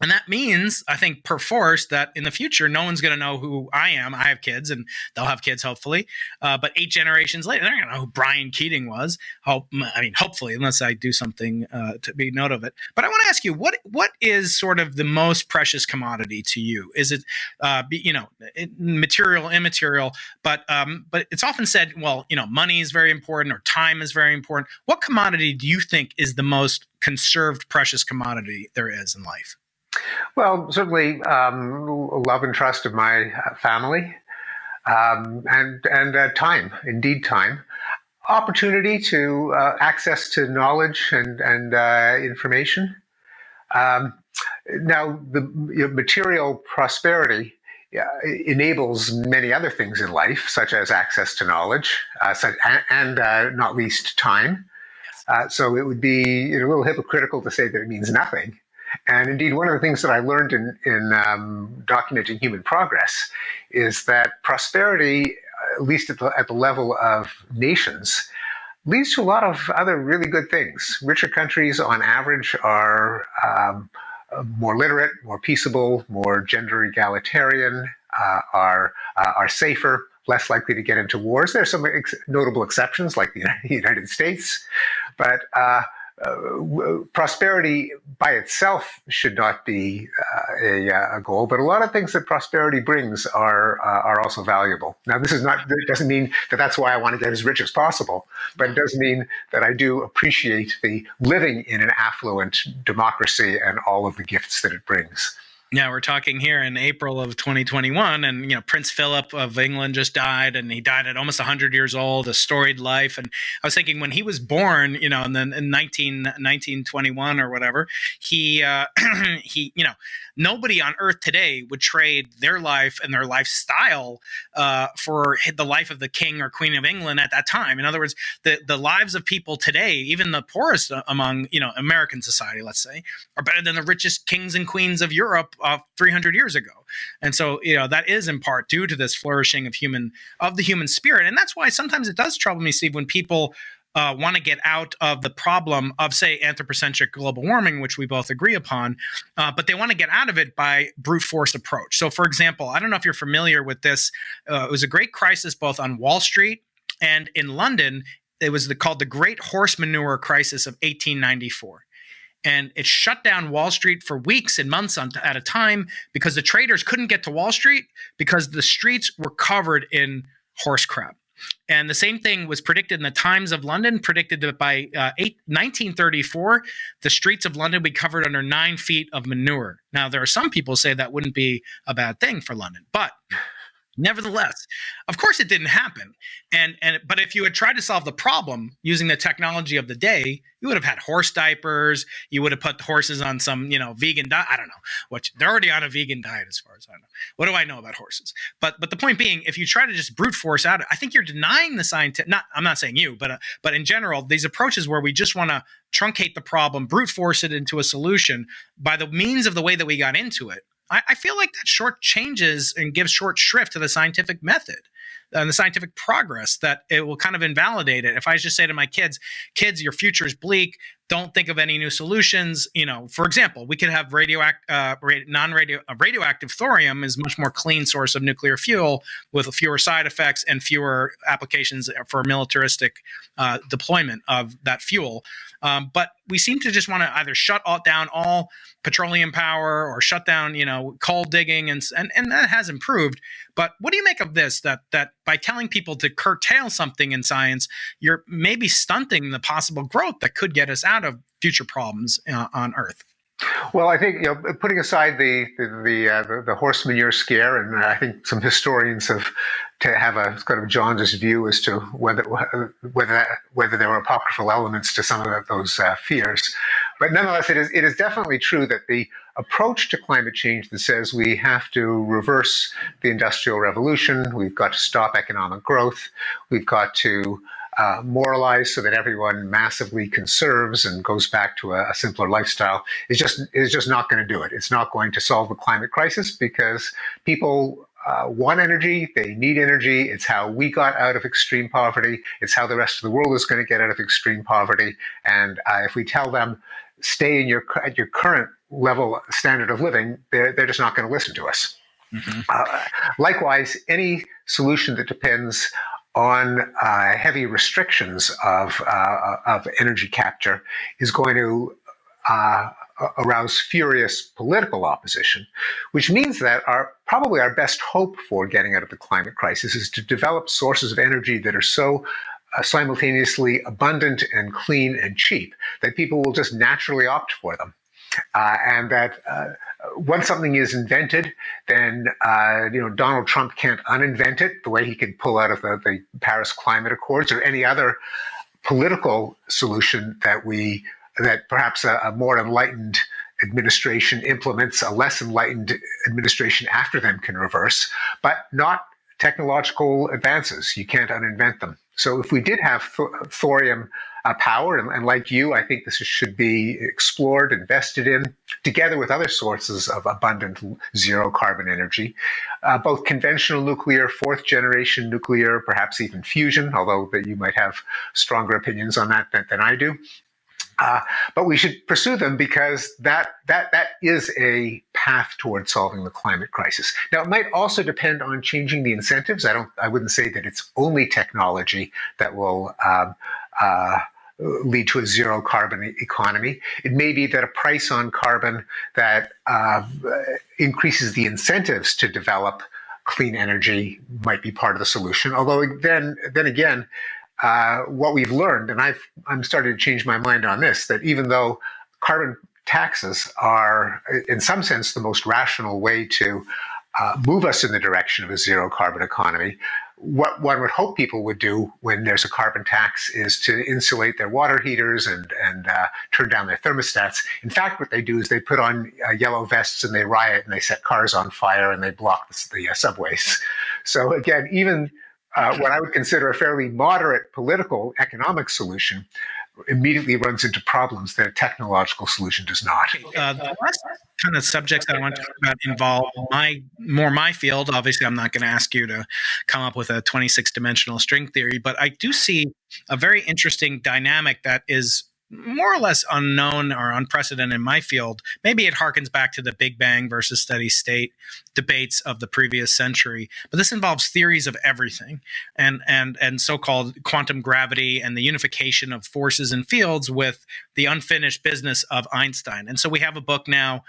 And that means, I think, per force, that in the future, no one's going to know who I am. I have kids, and they'll have kids, hopefully. But 8 generations later, they're not going to know who Brian Keating was. Hopefully, unless I do something to be note of it. But I want to ask you, what is sort of the most precious commodity to you? Is it, material, immaterial? But it's often said, well, money is very important, or time is very important. What commodity do you think is the most conserved, precious commodity there is in life? Well, certainly love and trust of my family, and time, indeed time, opportunity to access to knowledge and information. Now, the material prosperity enables many other things in life, such as access to knowledge, and not least time. So it would be a little hypocritical to say that it means nothing. And indeed, one of the things that I learned in documenting human progress is that prosperity, at least at the level of nations, leads to a lot of other really good things. Richer countries, on average, are more literate, more peaceable, more gender egalitarian, are safer, less likely to get into wars. There are some notable exceptions, like the United States, but prosperity by itself should not be a goal, but a lot of things that prosperity brings are also valuable. Now, it doesn't mean that that's why I want to get as rich as possible, but it does mean that I do appreciate the living in an affluent democracy and all of the gifts that it brings. Yeah, we're talking here in April of 2021, and Prince Philip of England just died, and he died at almost 100 years old, a storied life. And I was thinking, when he was born, in 1921 or whatever, he nobody on Earth today would trade their life and their lifestyle for the life of the King or Queen of England at that time. In other words, the lives of people today, even the poorest among American society, let's say, are better than the richest kings and queens of Europe 300 years ago. And so, that is in part due to this flourishing of the human spirit. And that's why sometimes it does trouble me, Steve, when people want to get out of the problem of, say, anthropocentric global warming, which we both agree upon, but they want to get out of it by brute force approach. So, for example, I don't know if you're familiar with this. It was a great crisis both on Wall Street and in London. It was called the Great Horse Manure Crisis of 1894. And it shut down Wall Street for weeks and months at a time because the traders couldn't get to Wall Street because the streets were covered in horse crap. And the same thing was predicted in the Times of London, predicted that by 1934, the streets of London would be covered under 9 feet of manure. Now, there are some people who say that wouldn't be a bad thing for London, but Nevertheless, of course, it didn't happen. But if you had tried to solve the problem using the technology of the day, you would have had horse diapers. You would have put horses on some, vegan diet. I don't know what they're already on a vegan diet, as far as I know. What do I know about horses? But the point being, if you try to just brute force out, I think you're denying the scientific. I'm not saying you, but in general, these approaches where we just want to truncate the problem, brute force it into a solution by the means of the way that we got into it. I feel like that short changes and gives short shrift to the scientific method and the scientific progress, that it will kind of invalidate it. If I just say to my kids, your future is bleak, don't think of any new solutions. For example, we could have radioactive thorium is much more clean source of nuclear fuel with fewer side effects and fewer applications for militaristic deployment of that fuel. But we seem to just want to either shut down all petroleum power or shut down, coal digging, and that has improved. But what do you make of this? That by telling people to curtail something in science, you're maybe stunting the possible growth that could get us out of future problems on Earth. Well, I think putting aside the horse manure scare, and I think some historians have a kind of jaundiced view as to whether there were apocryphal elements to some of those fears. But nonetheless, it is definitely true that the approach to climate change that says we have to reverse the Industrial Revolution, we've got to stop economic growth, we've got to moralize so that everyone massively conserves and goes back to a simpler lifestyle is just not going to do it. It's not going to solve the climate crisis because people want energy, they need energy. It's how we got out of extreme poverty. It's how the rest of the world is going to get out of extreme poverty. And if we tell them stay in at your current level standard of living, they're just not going to listen to us. Mm-hmm. Likewise, any solution that depends on heavy restrictions of energy capture is going to arouse furious political opposition, which means that probably our best hope for getting out of the climate crisis is to develop sources of energy that are so simultaneously abundant and clean and cheap that people will just naturally opt for them. And that once something is invented, then Donald Trump can't uninvent it the way he can pull out of the Paris Climate Accords or any other political solution that perhaps a more enlightened administration implements, a less enlightened administration after them can reverse, but not technological advances. You can't uninvent them. So if we did have thorium power, and like you, I think this should be explored, invested in, together with other sources of abundant zero carbon energy, both conventional nuclear, fourth generation nuclear, perhaps even fusion, although that you might have stronger opinions on that than I do. But we should pursue them because that is a path towards solving the climate crisis. Now, it might also depend on changing the incentives. I wouldn't say that it's only technology that will lead to a zero carbon economy. It may be that a price on carbon that increases the incentives to develop clean energy might be part of the solution. Although then again, what we've learned, and I'm starting to change my mind on this, that even though carbon taxes are, in some sense, the most rational way to move us in the direction of a zero carbon economy, what one would hope people would do when there's a carbon tax is to insulate their water heaters and turn down their thermostats. In fact, what they do is they put on yellow vests and they riot and they set cars on fire and they block the subways. So again, even what I would consider a fairly moderate political economic solution immediately runs into problems that a technological solution does not. The last kind of subjects that I want to talk about involve my field. Obviously, I'm not going to ask you to come up with a 26-dimensional string theory, but I do see a very interesting dynamic that is more or less unknown or unprecedented in my field. Maybe it harkens back to the Big Bang versus steady state debates of the previous century, but this involves theories of everything and so-called quantum gravity and the unification of forces and fields with the unfinished business of Einstein. And so we have a book now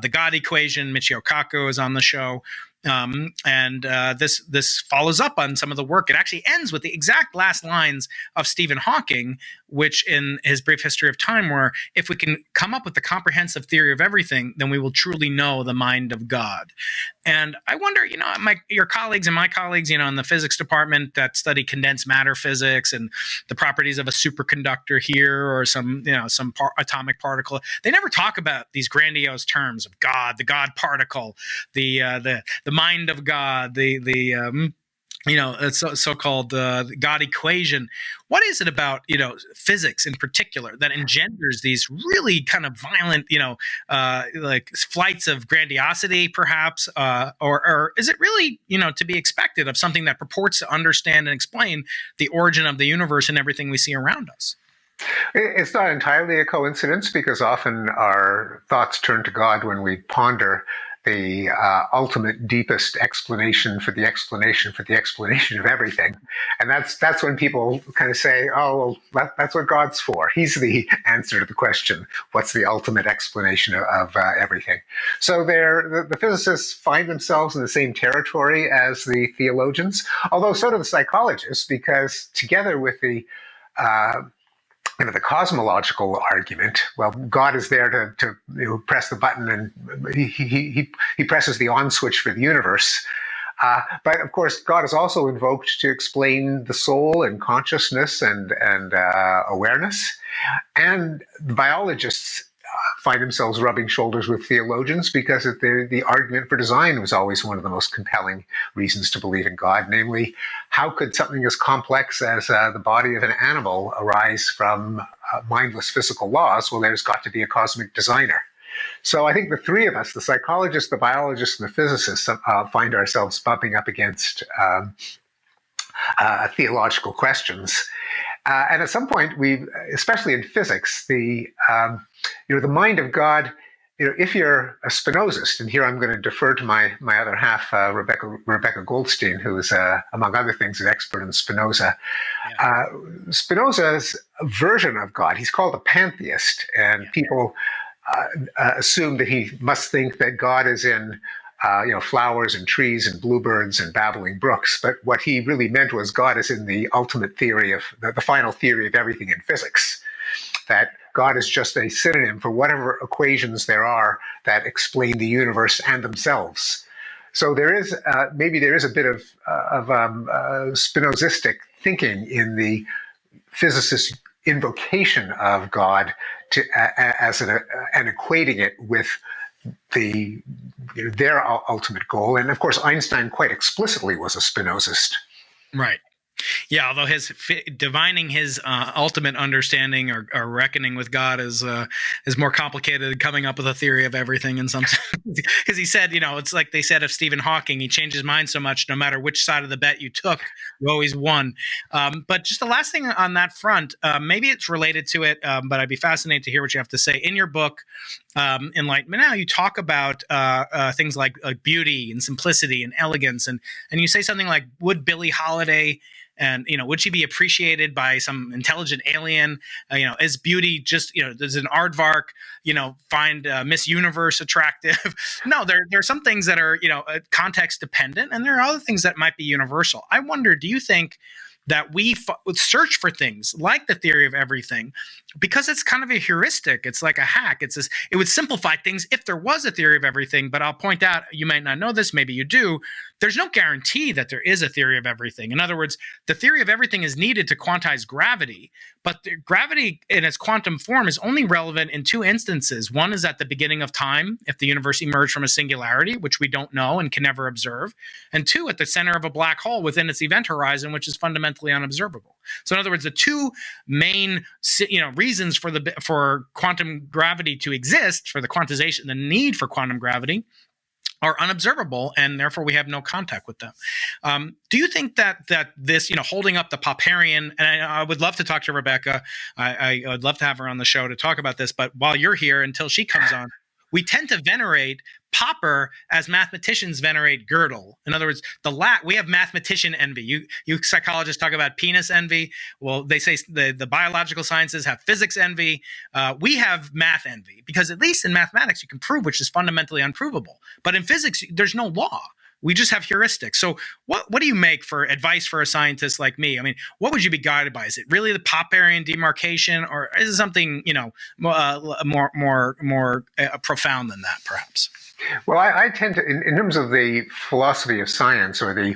the God equation. Michio Kaku is on the show. This follows up on some of the work. It actually ends with the exact last lines of Stephen Hawking, which in his Brief History of Time, where if we can come up with a comprehensive theory of everything, then we will truly know the mind of God. And I wonder, your colleagues and my colleagues, in the physics department that study condensed matter physics and the properties of a superconductor here or some atomic particle, they never talk about these grandiose terms of God, the God particle, the mind of God, the so-called God equation. What is it about physics in particular that engenders these really kind of violent like flights of grandiosity, perhaps, or is it really to be expected of something that purports to understand and explain the origin of the universe and everything we see around us? It's not entirely a coincidence, because often our thoughts turn to God when we ponder the ultimate, deepest explanation for the explanation for the explanation of everything. And that's when people kind of say, oh, well, that's what God's for. He's the answer to the question, what's the ultimate explanation of everything? So the physicists find themselves in the same territory as the theologians, although so do the psychologists, because together with the cosmological argument, well, God is there to press the button, and he presses the on switch for the universe. But of course, God is also invoked to explain the soul and consciousness and awareness. And the biologists find themselves rubbing shoulders with theologians, because the argument for design was always one of the most compelling reasons to believe in God. Namely, how could something as complex as the body of an animal arise from mindless physical laws? Well, there's got to be a cosmic designer. So I think the three of us, the psychologists, the biologists, and the physicists, find ourselves bumping up against theological questions. And at some point, especially in physics, the mind of God, if you're a Spinozist, and here I'm going to defer to my other half, Rebecca Goldstein, who is, among other things, an expert in Spinoza. Yeah. Spinoza's version of God, he's called a pantheist, and people assume that he must think that God is in flowers and trees and bluebirds and babbling brooks. But what he really meant was God is in the ultimate theory of the final theory of everything in physics. That God is just a synonym for whatever equations there are that explain the universe and themselves. So there is maybe there is a bit of Spinozistic thinking in the physicist's invocation of God and equating it with their ultimate goal. And of course, Einstein quite explicitly was a Spinozist. Right. Yeah, although divining his ultimate understanding or reckoning with God is more complicated than coming up with a theory of everything in some sense. Because he said, it's like they said of Stephen Hawking, he changed his mind so much, no matter which side of the bet you took, you always won. But just the last thing on that front, maybe it's related to it, but I'd be fascinated to hear what you have to say. In your book, Enlightenment Now, you talk about things like beauty and simplicity and elegance, and you say something like, would Billie Holiday and would she be appreciated by some intelligent alien? Is beauty just does an aardvark find Miss Universe attractive? No, there are some things that are context dependent, and there are other things that might be universal. I wonder, do you think that we search for things like the theory of everything because it's kind of a heuristic? It's like a hack. It would simplify things if there was a theory of everything. But I'll point out, you might not know this, maybe you do, there's no guarantee that there is a theory of everything. In other words, the theory of everything is needed to quantize gravity, but gravity in its quantum form is only relevant in two instances. One is at the beginning of time, if the universe emerged from a singularity, which we don't know and can never observe, and two, at the center of a black hole within its event horizon, which is fundamentally unobservable. So in other words, the two main reasons for quantum gravity to exist, for the quantization, the need for quantum gravity, are unobservable, and therefore we have no contact with them. Do you think that this, holding up the Popperian, and I would love to talk to Rebecca, I would love to have her on the show to talk about this, but while you're here, until she comes on, we tend to venerate Popper, as mathematicians, venerate Gödel. In other words, we have mathematician envy. You psychologists talk about penis envy. Well, they say the biological sciences have physics envy. We have math envy, because at least in mathematics you can prove which is fundamentally unprovable. But in physics, there's no law. We just have heuristics. So what do you make for advice for a scientist like me? I mean, what would you be guided by? Is it really the Popperian demarcation, or is it something, more profound than that, perhaps? Well, I tend to, in terms of the philosophy of science, or the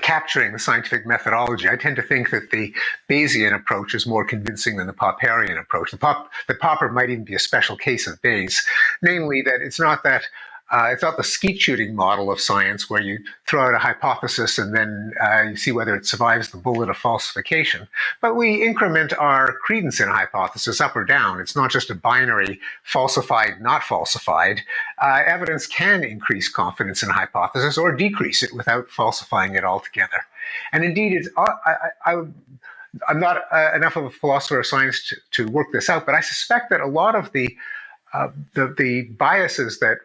capturing the scientific methodology, I tend to think that the Bayesian approach is more convincing than the Popperian approach. The Popper might even be a special case of Bayes, namely that it's not the skeet shooting model of science where you throw out a hypothesis and then you see whether it survives the bullet of falsification. But we increment our credence in a hypothesis up or down. It's not just a binary falsified, not falsified. Evidence can increase confidence in a hypothesis or decrease it without falsifying it altogether. And indeed, I'm not enough of a philosopher of science to work this out, but I suspect that a lot of the biases that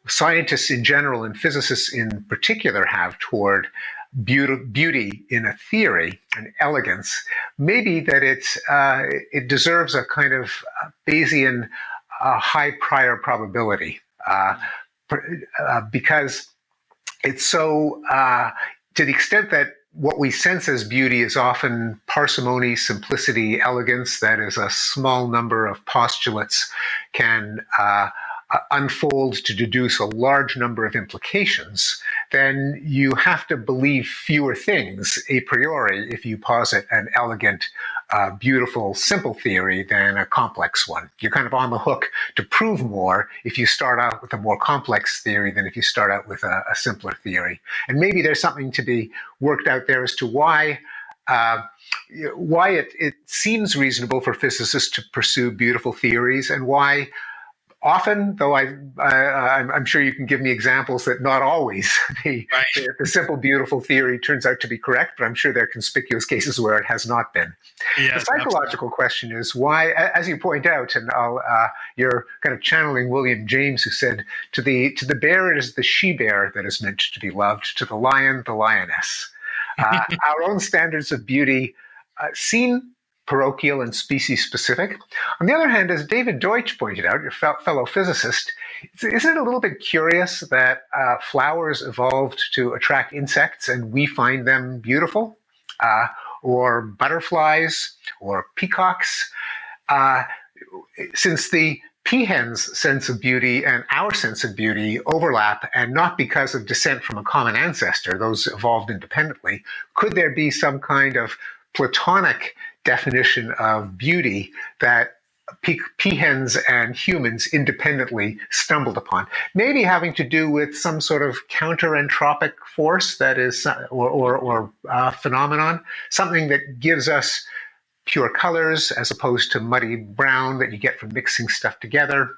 scientists in general and physicists in particular have toward beauty in a theory and elegance, maybe that it deserves a kind of Bayesian high prior probability, because it's so, to the extent that what we sense as beauty is often parsimony, simplicity, elegance, that is, a small number of postulates can unfold to deduce a large number of implications, then you have to believe fewer things a priori if you posit an elegant, beautiful, simple theory than a complex one. You're kind of on the hook to prove more if you start out with a more complex theory than if you start out with a simpler theory. And maybe there's something to be worked out there as to why it seems reasonable for physicists to pursue beautiful theories, and why often, though I'm sure you can give me examples that not always the simple, beautiful theory turns out to be correct, but I'm sure there are conspicuous cases where it has not been. Yeah, the psychological question is why, as you point out, and you're kind of channeling William James, who said, to the bear it is the she-bear that is meant to be loved, to the lion, the lioness. Our own standards of beauty seem parochial and species specific. On the other hand, as David Deutsch pointed out, your fellow physicist, isn't it a little bit curious that flowers evolved to attract insects and we find them beautiful? Or butterflies, or peacocks? Since the peahen's sense of beauty and our sense of beauty overlap, and not because of descent from a common ancestor, those evolved independently, could there be some kind of Platonic definition of beauty that peahens and humans independently stumbled upon, maybe having to do with some sort of counter-entropic force that is, or phenomenon, something that gives us pure colors as opposed to muddy brown that you get from mixing stuff together,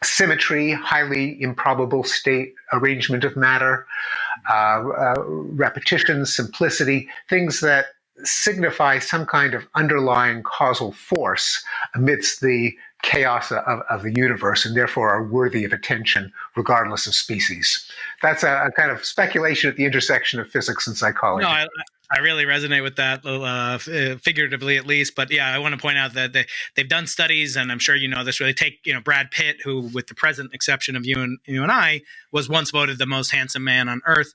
symmetry, highly improbable state arrangement of matter, repetition, simplicity, things that signify some kind of underlying causal force amidst the chaos of the universe, and therefore are worthy of attention regardless of species. That's a kind of speculation at the intersection of physics and psychology. No, I really resonate with that, figuratively at least. But yeah, I want to point out that they've done studies, and I'm sure you know this. Where they take Brad Pitt, who, with the present exception of you and I, was once voted the most handsome man on earth.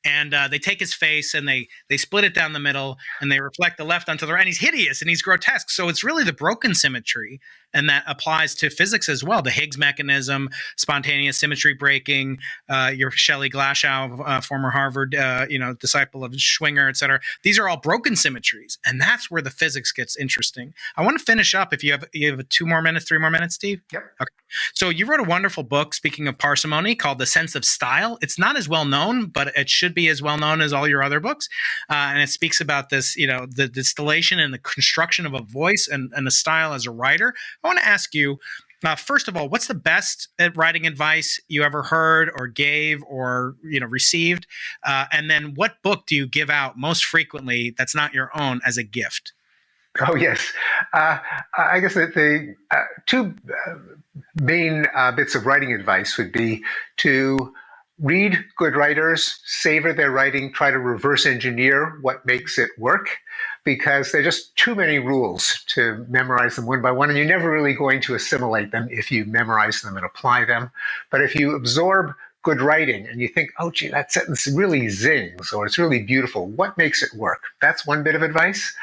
And they take his face and they split it down the middle, and they reflect the left onto the right, and he's hideous and he's grotesque. So it's really the broken symmetry, and that applies to physics as well. The Higgs mechanism, spontaneous symmetry breaking, your Shelley Glashow, former Harvard disciple of Schwinger, et cetera. These are all broken symmetries, and that's where the physics gets interesting. I want to finish up, if you have 3 more minutes, Steve? Yep. Okay. So you wrote a wonderful book, speaking of parsimony, called The Sense of Style. It's not as well known, but it should be as well known as all your other books. And it speaks about this, the distillation and the construction of a voice and a style as a writer. I want to ask you, first of all, what's the best writing advice you ever heard or gave or received? And then what book do you give out most frequently that's not your own as a gift? Oh, yes. I guess that the two main bits of writing advice would be to read good writers, savor their writing, try to reverse engineer what makes it work, because there are just too many rules to memorize them one by one, and you're never really going to assimilate them if you memorize them and apply them. But if you absorb good writing and you think, oh, gee, that sentence really zings, or it's really beautiful, what makes it work? That's one bit of advice.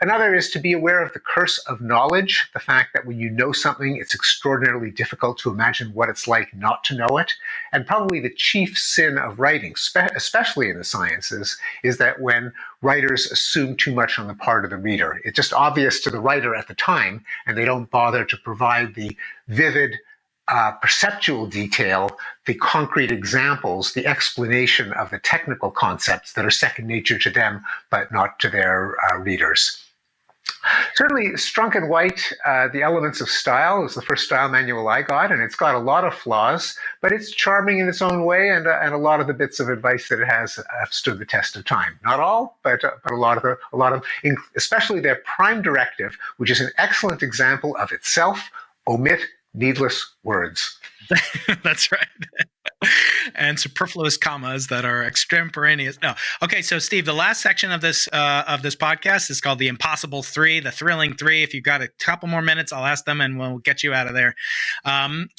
Another is to be aware of the curse of knowledge, the fact that when you know something, it's extraordinarily difficult to imagine what it's like not to know it. And probably the chief sin of writing, especially in the sciences, is that when writers assume too much on the part of the reader, it's just obvious to the writer at the time, and they don't bother to provide the vivid perceptual detail, the concrete examples, the explanation of the technical concepts that are second nature to them, but not to their readers. Certainly, Strunk and White, The Elements of Style, is the first style manual I got, and it's got a lot of flaws, but it's charming in its own way, and a lot of the bits of advice that it has have stood the test of time. Not all, but a lot of, especially their prime directive, which is an excellent example of itself: omit needless words. That's right. And superfluous commas that are extemporaneous. No. Okay, so Steve, the last section of this podcast is called the Impossible Three, the Thrilling Three. If you've got a couple more minutes, I'll ask them and we'll get you out of there.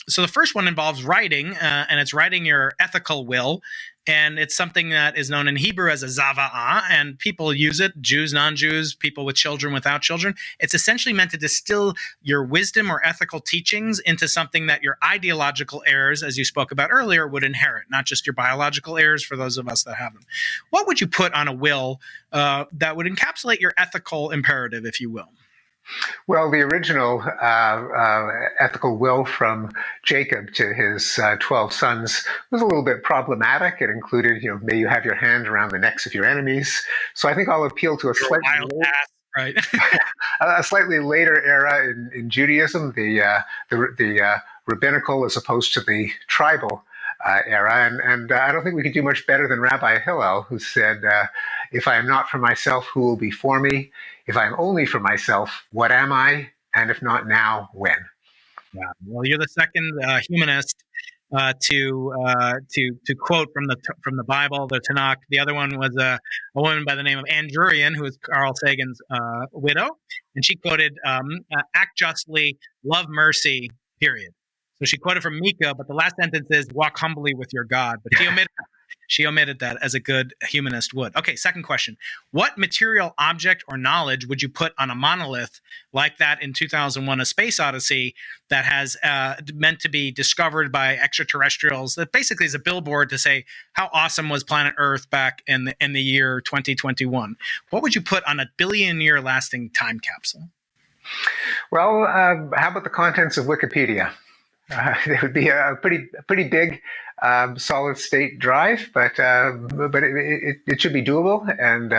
So the first one involves writing, and it's writing your ethical will. And it's something that is known in Hebrew as a zava'ah, and people use it, Jews, non-Jews, people with children, without children. It's essentially meant to distill your wisdom or ethical teachings into something that your ideological heirs, as you spoke about earlier, would inherit, not just your biological heirs for those of us that have them. What would you put on a will that would encapsulate your ethical imperative, if you will? Well, the original ethical will from Jacob to his 12 sons was a little bit problematic. It included, may you have your hand around the necks of your enemies. So I think I'll appeal to a slightly later era in Judaism, the rabbinical as opposed to the tribal era. And I don't think we could do much better than Rabbi Hillel, who said, if I am not for myself, who will be for me? If I'm only for myself, what am I? And if not now, when? Yeah. Well, you're the second humanist to quote from the Bible, the Tanakh. The other one was a woman by the name of Andurian, who was Carl Sagan's widow, and she quoted, "Act justly, love mercy." Period. So she quoted from Micah, but the last sentence is "Walk humbly with your God." But she omitted that, as a good humanist would. Okay, second question. What material object or knowledge would you put on a monolith like that in 2001: A Space Odyssey that has meant to be discovered by extraterrestrials, that basically is a billboard to say how awesome was planet Earth back in the year 2021? What would you put on a billion-year lasting time capsule? Well, how about the contents of Wikipedia? It would be a pretty big solid state drive, but it should be doable, and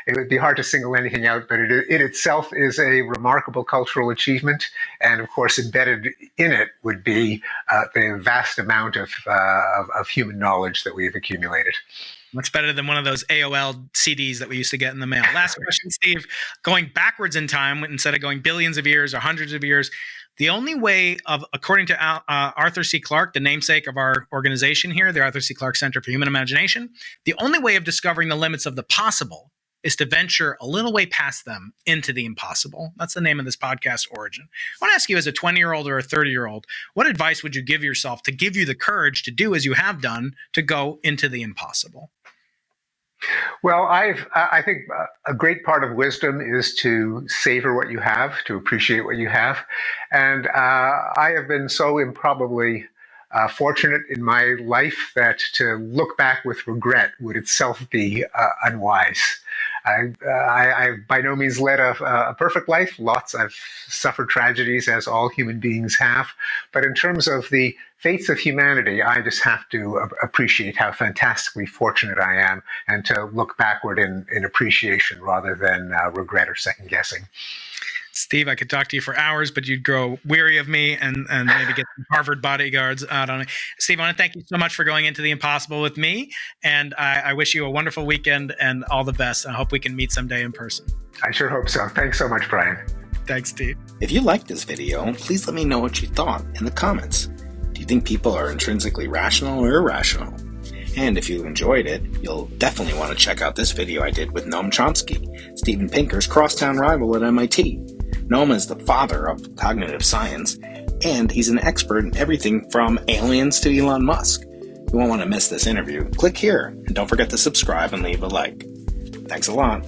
it would be hard to single anything out. But it itself is a remarkable cultural achievement, and of course, embedded in it would be the vast amount of human knowledge that we have accumulated. Much better than one of those AOL CDs that we used to get in the mail. Last question, Steve. Going backwards in time, instead of going billions of years or hundreds of years, the only way according to Arthur C. Clarke, the namesake of our organization here, the Arthur C. Clarke Center for Human Imagination, the only way of discovering the limits of the possible is to venture a little way past them into the impossible. That's the name of this podcast, Origin. I want to ask you, as a 20-year-old or a 30-year-old, what advice would you give yourself to give you the courage to do as you have done, to go into the impossible? Well, I think a great part of wisdom is to savor what you have, to appreciate what you have. And I have been so improbably fortunate in my life that to look back with regret would itself be unwise. I by no means led a perfect life. I've suffered tragedies, as all human beings have. But in terms of the fates of humanity, I just have to appreciate how fantastically fortunate I am, and to look backward in appreciation rather than regret or second guessing. Steve, I could talk to you for hours, but you'd grow weary of me and maybe get some Harvard bodyguards out on me. Steve, I want to thank you so much for going into the impossible with me. And I wish you a wonderful weekend and all the best. I hope we can meet someday in person. I sure hope so. Thanks so much, Brian. Thanks, Steve. If you liked this video, please let me know what you thought in the comments. Do you think people are intrinsically rational or irrational? And if you enjoyed it, you'll definitely want to check out this video I did with Noam Chomsky, Steven Pinker's crosstown rival at MIT. Noam is the father of cognitive science, and he's an expert in everything from aliens to Elon Musk. You won't want to miss this interview. Click here, and don't forget to subscribe and leave a like. Thanks a lot.